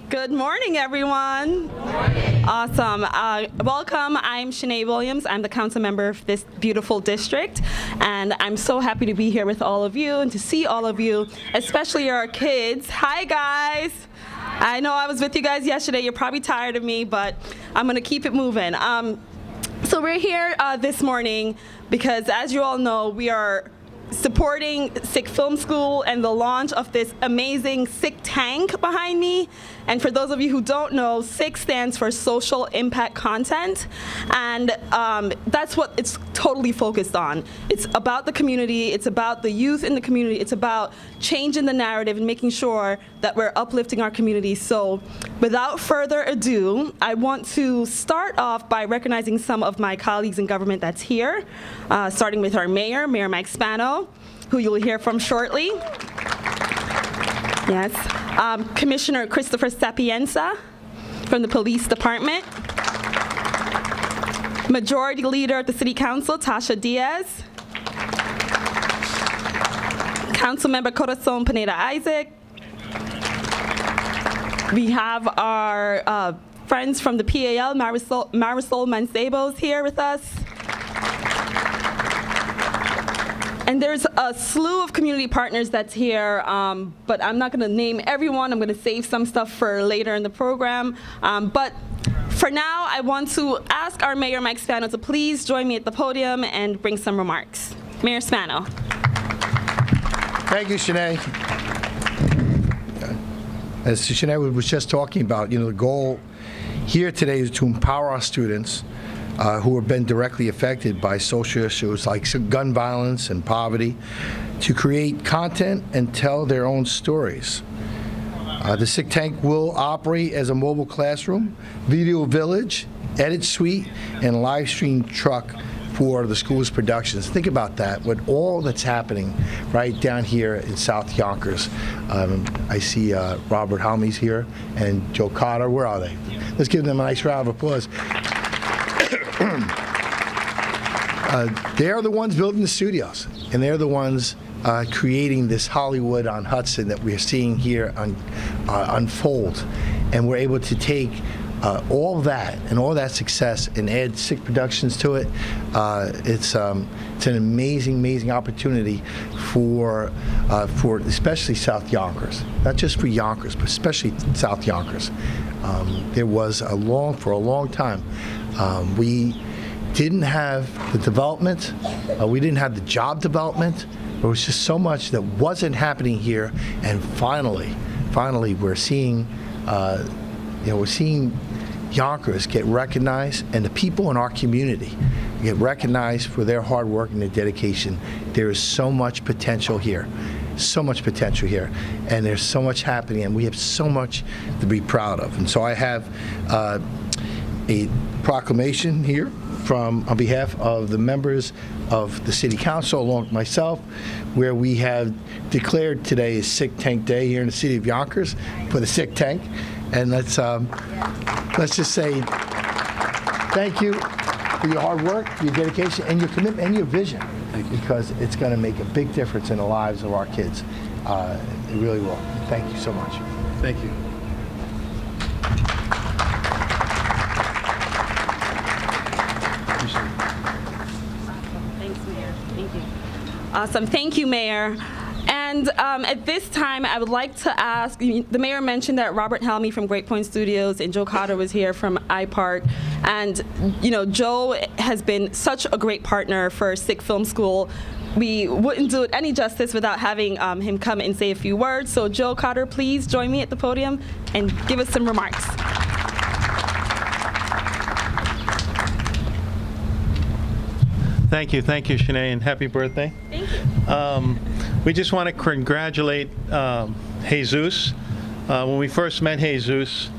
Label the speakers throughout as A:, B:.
A: Good morning, everyone. Awesome. Welcome. I'm Shanae Williams. I'm the council member of this beautiful district, and I'm so happy to be here with all of you and to see all of you, especially our kids. Hi, guys. I know I was with you guys yesterday. You're probably tired of me, but I'm going to keep it moving. So we're here this morning because, as you all know, we are supporting S.I.C Film School and the launch of this amazing S.I.C tank behind me. And for those of you who don't know, S.I.C stands for Social Impact Content, and that's what it's totally focused on. It's about the community, it's about the youth in the community, it's about changing the narrative and making sure that we're uplifting our community. So without further ado, I want to start off by recognizing some of my colleagues in government that's here, starting with our mayor, Mayor Mike Spano, who you'll hear from shortly. Yes. Commissioner Christopher Sapienza from the Police Department. Majority Leader of the City Council, Tasha Diaz. Councilmember Corazon Pineda-Isaac. We have our friends from the PAL, Marisol Mancebo's here with us. And there's a slew of community partners that's here, but I'm not going to name everyone. I'm going to save some stuff for later in the program. But for now, I want to ask our Mayor, Mike Spano, to please join me at the podium and bring some remarks. Mayor Spano.
B: Thank you, Shanae. As Shanae was just talking about, the goal here today is to empower our students who have been directly affected by social issues like gun violence and poverty, to create content and tell their own stories. The S.I.C tank will operate as a mobile classroom, video village, edit suite, and live stream truck for the school's productions. Think about that, with all that's happening right down here in South Yonkers. I see Robert Helmy's here and Joe Cotter. Where are they? Let's give them a nice round of applause. They're the ones building the studios, and they're the ones creating this Hollywood on Hudson that we're seeing here unfold. And we're able to take all that and all that success and add S.I.C productions to it. It's an amazing opportunity for especially South Yonkers, not just for Yonkers, but especially South Yonkers. There was for a long time, we didn't have the development, we didn't have the job development. There was just so much that wasn't happening here, and finally, we're seeing, Yonkers get recognized, and the people in our community get recognized for their hard work and their dedication. There is so much potential here. And there's so much happening, and we have so much to be proud of. And so I have a proclamation here on behalf of the members of the City Council, along with myself, where we have declared today is S.I.C Tank Day here in the city of Yonkers for the S.I.C tank. And let's just say thank you for your hard work, your dedication, and your commitment, and your vision, because it's going to make a big difference in the lives of our kids. It really will. Thank you so much.
C: Thank you.
A: Thanks, Mayor. Thank you. Awesome. Thank you, Mayor. And at this time, I would like to ask, the mayor mentioned that Robert Helmy from Great Point Studios and Joe Cotter was here from iPark. And, Joe has been such a great partner for S.I.C Film School. We wouldn't do it any justice without having him come and say a few words. So Joe Cotter, please join me at the podium and give us some remarks.
C: Thank you, Shanae, and happy birthday.
A: Thank you.
C: We just want to congratulate Jesus. When we first met Jesus,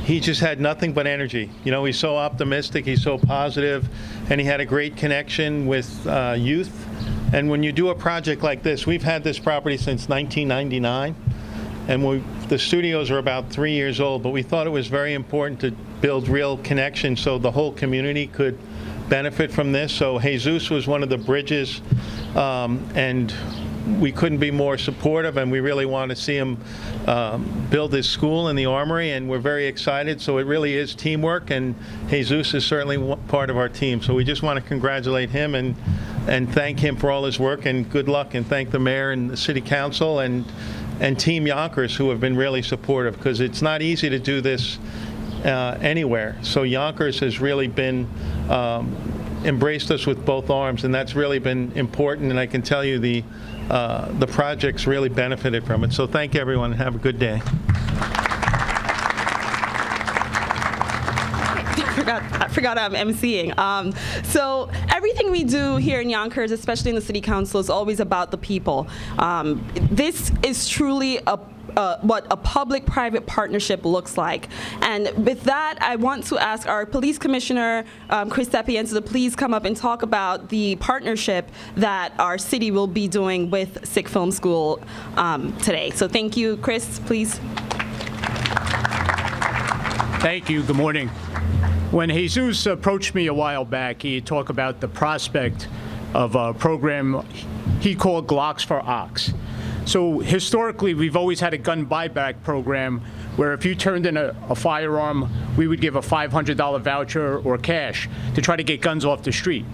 C: he just had nothing but energy. He's so optimistic, he's so positive, and he had a great connection with youth. And when you do a project like this, we've had this property since 1999, and the studios are about 3 years old, but we thought it was very important to build real connection so the whole community could benefit from this. So Jesus was one of the bridges and we couldn't be more supportive, and we really want to see him build his school in the Armory, and we're very excited. So it really is teamwork, and Jesus is certainly part of our team. So we just want to congratulate him and thank him for all his work, and good luck, and thank the mayor and the city council and Team Yonkers, who have been really supportive, because it's not easy to do this anywhere. So Yonkers has really been embraced us with both arms, and that's really been important, and I can tell you the project's really benefited from it. So thank everyone, and have a good day.
A: I forgot I'm emceeing. So everything we do here in Yonkers, especially in the City Council, is always about the people. This is truly what a public-private partnership looks like. And with that, I want to ask our Police Commissioner, Chris Sapienza, to please come up and talk about the partnership that our city will be doing with S.I.C Film School today. So thank you, Chris, please.
D: Thank you. Good morning. When Jesus approached me a while back, he talked about the prospect of a program he called Glocks for Ox. So historically, we've always had a gun buyback program where if you turned in a firearm, we would give a $500 voucher or cash to try to get guns off the street.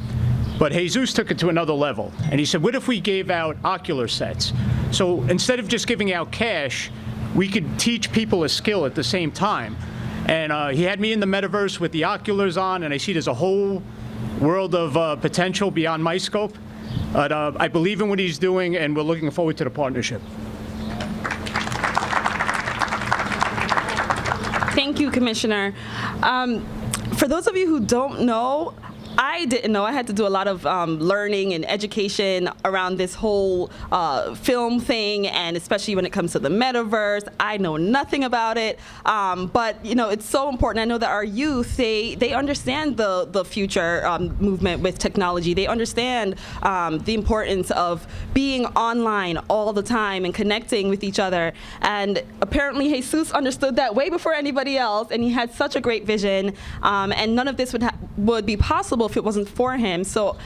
D: But Jesus took it to another level, and he said, what if we gave out ocular sets? So instead of just giving out cash, we could teach people a skill at the same time. And he had me in the metaverse with the oculars on, and I see there's a whole world of potential beyond my scope. But I believe in what he's doing, and we're looking forward to the partnership.
A: Thank you, Commissioner. For those of you who don't know, I didn't know. I had to do a lot of learning and education around this whole film thing, and especially when it comes to the metaverse. I know nothing about it, but you know, it's so important. I know that our youth, they understand the future movement with technology. They understand the importance of being online all the time and connecting with each other. And apparently Jesus understood that way before anybody else, and he had such a great vision, and none of this would be possible if it wasn't for him. So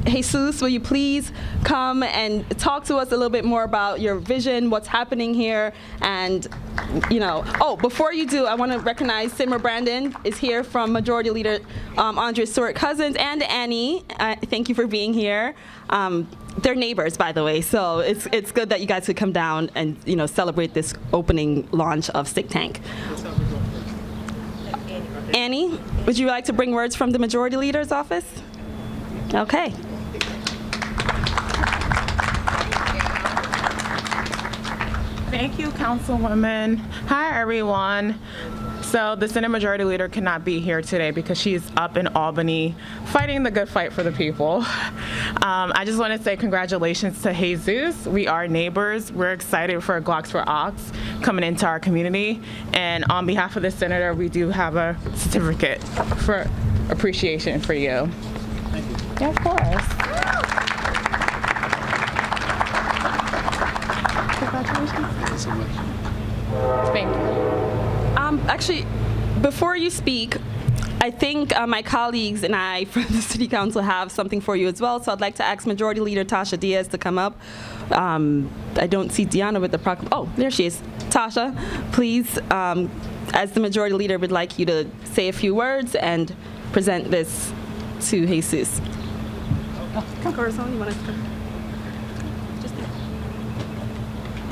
A: Jesus, will you please come and talk to us a little bit more about your vision, what's happening here, and you know, oh, before you do, I want to recognize Simmer Brandon is here from Majority Leader Andrea Stewart Cousins, and Annie. Thank you for being here. They're neighbors, by the way, so it's good that you guys could come down and, you know, celebrate this opening launch of Stick Tank. Annie, would you like to bring words from the Majority Leader's office? Okay.
E: Thank you, Councilwoman. Hi, everyone. So the Senate Majority Leader cannot be here today because she's up in Albany fighting the good fight for the people. I just want to say congratulations to Jesus. We are neighbors. We're excited for Glocks for Ox coming into our community. And on behalf of the Senator, we do have a certificate for appreciation for you.
D: Thank you.
E: Yeah, of course. Congratulations.
D: So much.
E: Thank you.
A: Actually, before you speak, I think my colleagues and I from the City Council have something for you as well. So I'd like to ask Majority Leader Tasha Diaz to come up. I don't see Deanna with the proclamation. Oh, there she is. Tasha, please, as the Majority Leader, would like you to say a few words and present this to Jesus. Corazon, you want to come?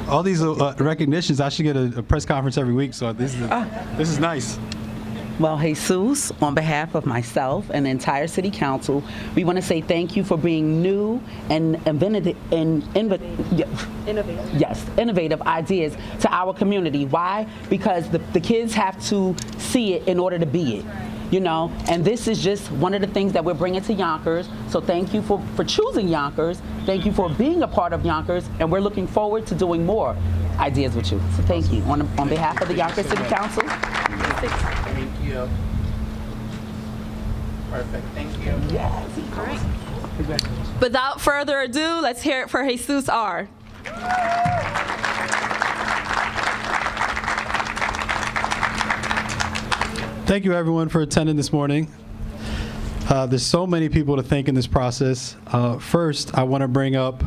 F: All these recognitions, I should get a press conference every week, so this is nice.
G: Well, Jesus, on behalf of myself and the entire City Council, we want to say thank you for being new and innovative ideas to our community. Why? Because the kids have to see it in order to be it. You know, and this is just one of the things that we're bringing to Yonkers. So thank you for choosing Yonkers. Thank you for being a part of Yonkers, and we're looking forward to doing more ideas with you. So thank you on behalf of the Yonkers City Council.
H: Thank you. Perfect. Thank you.
G: Yes.
A: All right. Without further ado, let's hear it for Jesus R.
F: Thank you, everyone, for attending this morning. There's so many people to thank in this process. First, I want to bring up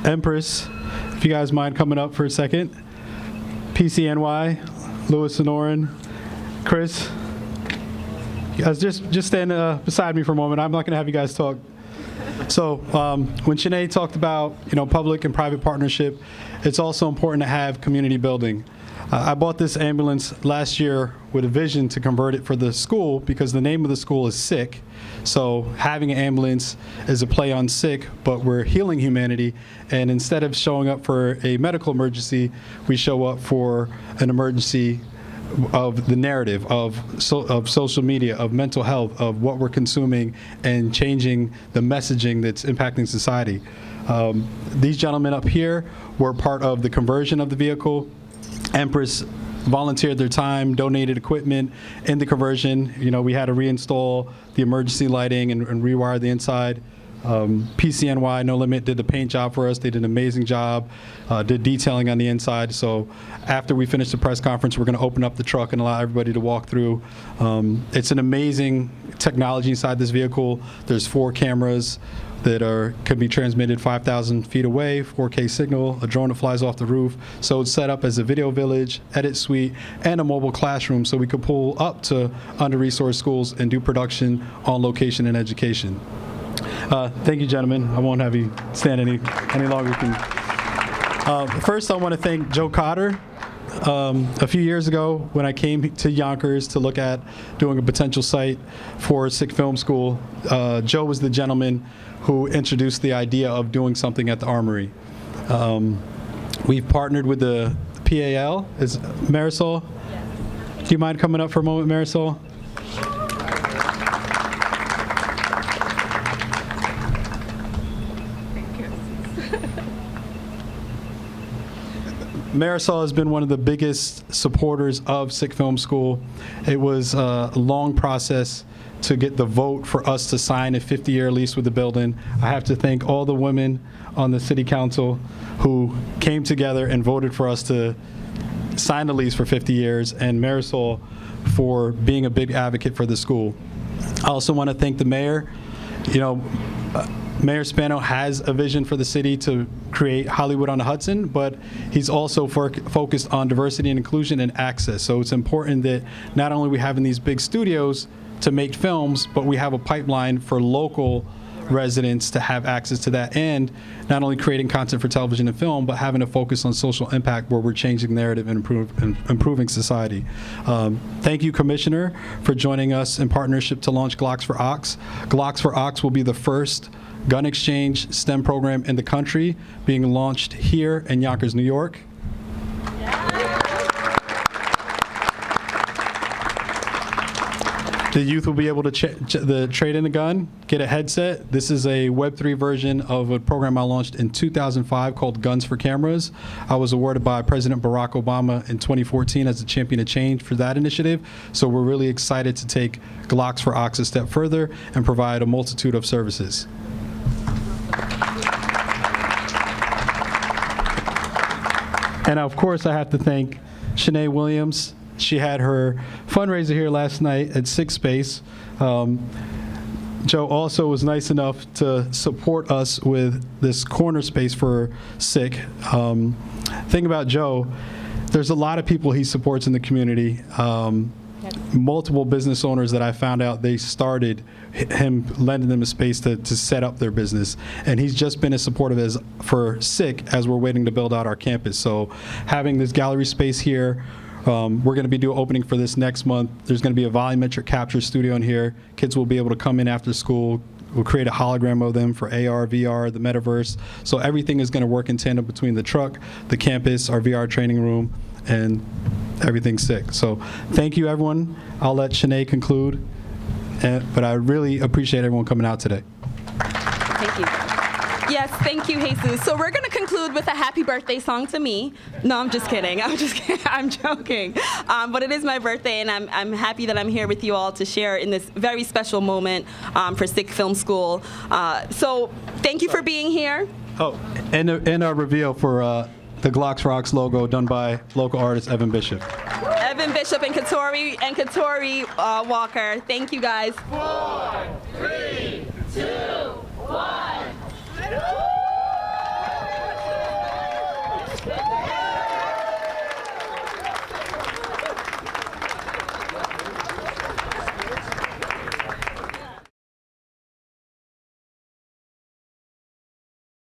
F: Empress, if you guys mind coming up for a second. PCNY, Louis Sonoran, Chris. You guys just stand beside me for a moment. I'm not going to have you guys talk. So when Shanae talked about public and private partnership, it's also important to have community building. I bought this ambulance last year with a vision to convert it for the school because the name of the school is S.I.C. So having an ambulance is a play on S.I.C, but we're healing humanity. And instead of showing up for a medical emergency, we show up for an emergency of the narrative of social media, of mental health, of what we're consuming, and changing the messaging that's impacting society. These gentlemen up here were part of the conversion of the vehicle. Empress volunteered their time, donated equipment in the conversion. We had to reinstall the emergency lighting and rewire the inside. PCNY, No Limit, did the paint job for us. They did an amazing job, did detailing on the inside. So after we finish the press conference, we're going to open up the truck and allow everybody to walk through. It's an amazing technology inside this vehicle. There's 4 cameras that could be transmitted 5,000 feet away, 4K signal, a drone that flies off the roof. So it's set up as a video village, edit suite, and a mobile classroom so we could pull up to under-resourced schools and do production on location and education. Thank you, gentlemen. I won't have you stand any longer. First, I want to thank Joe Cotter. A few years ago, when I came to Yonkers to look at doing a potential site for S.I.C Film School, Joe was the gentleman who introduced the idea of doing something at the Armory. We've partnered with the PAL. Is Marisol? Do you mind coming up for a moment, Marisol? Marisol has been one of the biggest supporters of S.I.C Film School. It was a long process to get the vote for us to sign a 50-year lease with the building. I have to thank all the women on the city council who came together and voted for us to sign the lease for 50 years, and Marisol for being a big advocate for the school. I also want to thank the mayor. Mayor Spano has a vision for the city to create Hollywood on the Hudson, but he's also focused on diversity and inclusion and access. So it's important that not only we having these big studios to make films, but we have a pipeline for local residents to have access to that, and not only creating content for television and film, but having a focus on social impact where we're changing narrative and improving society. Thank you, Commissioner, for joining us in partnership to launch Glocks for Ox. Glocks for Ox will be the first gun exchange STEM program in the country, being launched here in Yonkers, New York. The youth will be able to trade in a gun, get a headset. This is a Web3 version of a program I launched in 2005 called Guns for Cameras. I was awarded by President Barack Obama in 2014 as the champion of change for that initiative. So we're really excited to take Glocks for Ox a step further and provide a multitude of services. And of course, I have to thank Shanae Williams. She had her fundraiser here last night at S.I.C Space. Joe also was nice enough to support us with this corner space for S.I.C. Thing about Joe, there's a lot of people he supports in the community. Multiple business owners that I found out, they started him lending them a space to set up their business. And he's just been as supportive for S.I.C as we're waiting to build out our campus. So having this gallery space here, we're going to be doing opening for this next month. There's going to be a volumetric capture studio in here. Kids will be able to come in after school. We'll create a hologram of them for AR, VR, the metaverse. So everything is going to work in tandem between the truck, the campus, our VR training room, and everything's S.I.C. So thank you, everyone. I'll let Shanae conclude. But I really appreciate everyone coming out today.
A: Thank you. Yes, thank you, Jesus. So we're going to conclude with a happy birthday song to me. No, I'm just kidding. I'm joking. But it is my birthday, and I'm happy that I'm here with you all to share in this very special moment for S.I.C Film School. So thank you for being here.
F: Oh, and our reveal for the Glocks for Ox logo done by local artist Evan Bishop.
A: Kevin Bishop and Katori Walker. Thank you guys.
I: 4, 3, 2, 1.